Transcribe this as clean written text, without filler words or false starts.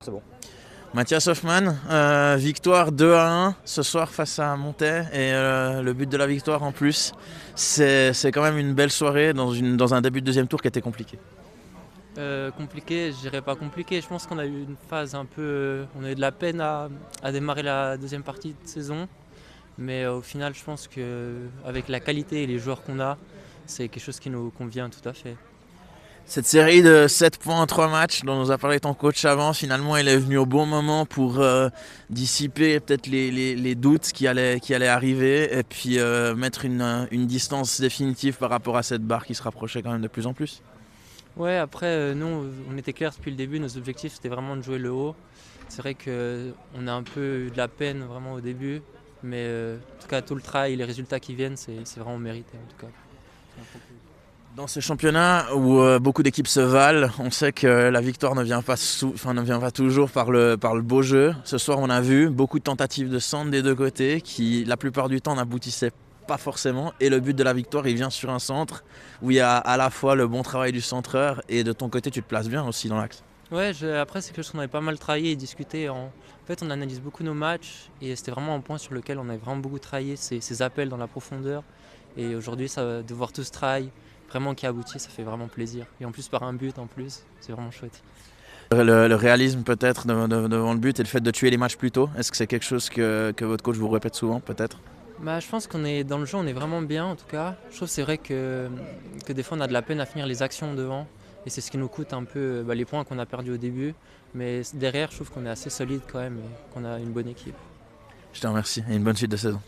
C'est bon. Mathias Hoffmann, victoire 2-1 ce soir face à Montais et le but de la victoire en plus. C'est quand même une belle soirée dans un début de deuxième tour qui était compliqué. Compliqué, je dirais pas compliqué. Je pense qu'on a eu une phase un peu. On a eu de la peine à démarrer la deuxième partie de saison. Mais au final, je pense qu'avec la qualité et les joueurs qu'on a, c'est quelque chose qui nous convient tout à fait. Cette série de 7 points en 3 matchs dont nous a parlé ton coach avant, finalement il est venu au bon moment pour dissiper peut-être les doutes qui allaient arriver et puis mettre une distance définitive par rapport à cette barre qui se rapprochait quand même de plus en plus. Ouais, après, nous, on était clairs depuis le début. Nos objectifs, c'était vraiment de jouer le haut. C'est vrai qu'on a un peu eu de la peine vraiment au début. Mais en tout cas, tout le travail, les résultats qui viennent, c'est vraiment mérité en tout cas. Dans ce championnat où beaucoup d'équipes se valent, on sait que la victoire ne vient pas, ne vient pas toujours par le beau jeu. Ce soir, on a vu beaucoup de tentatives de centre des deux côtés qui, la plupart du temps, n'aboutissaient pas forcément. Et le but de la victoire, il vient sur un centre où il y a à la fois le bon travail du centreur et de ton côté, tu te places bien aussi dans l'axe. Ouais, après, c'est quelque chose qu'on avait pas mal travaillé et discuté. En fait, on analyse beaucoup nos matchs et c'était vraiment un point sur lequel on avait vraiment beaucoup travaillé, ces appels dans la profondeur. Et aujourd'hui, de voir tout ce travail vraiment qui aboutit, ça fait vraiment plaisir. Et en plus, par un but en plus, c'est vraiment chouette. Le réalisme peut-être devant le but et le fait de tuer les matchs plus tôt, est-ce que c'est quelque chose que votre coach vous répète souvent peut-être? Je pense qu'on est dans le jeu, on est vraiment bien en tout cas. Je trouve que c'est vrai que des fois on a de la peine à finir les actions devant. Et c'est ce qui nous coûte un peu les points qu'on a perdus au début. Mais derrière, je trouve qu'on est assez solide quand même et qu'on a une bonne équipe. Je te remercie et une bonne suite de saison.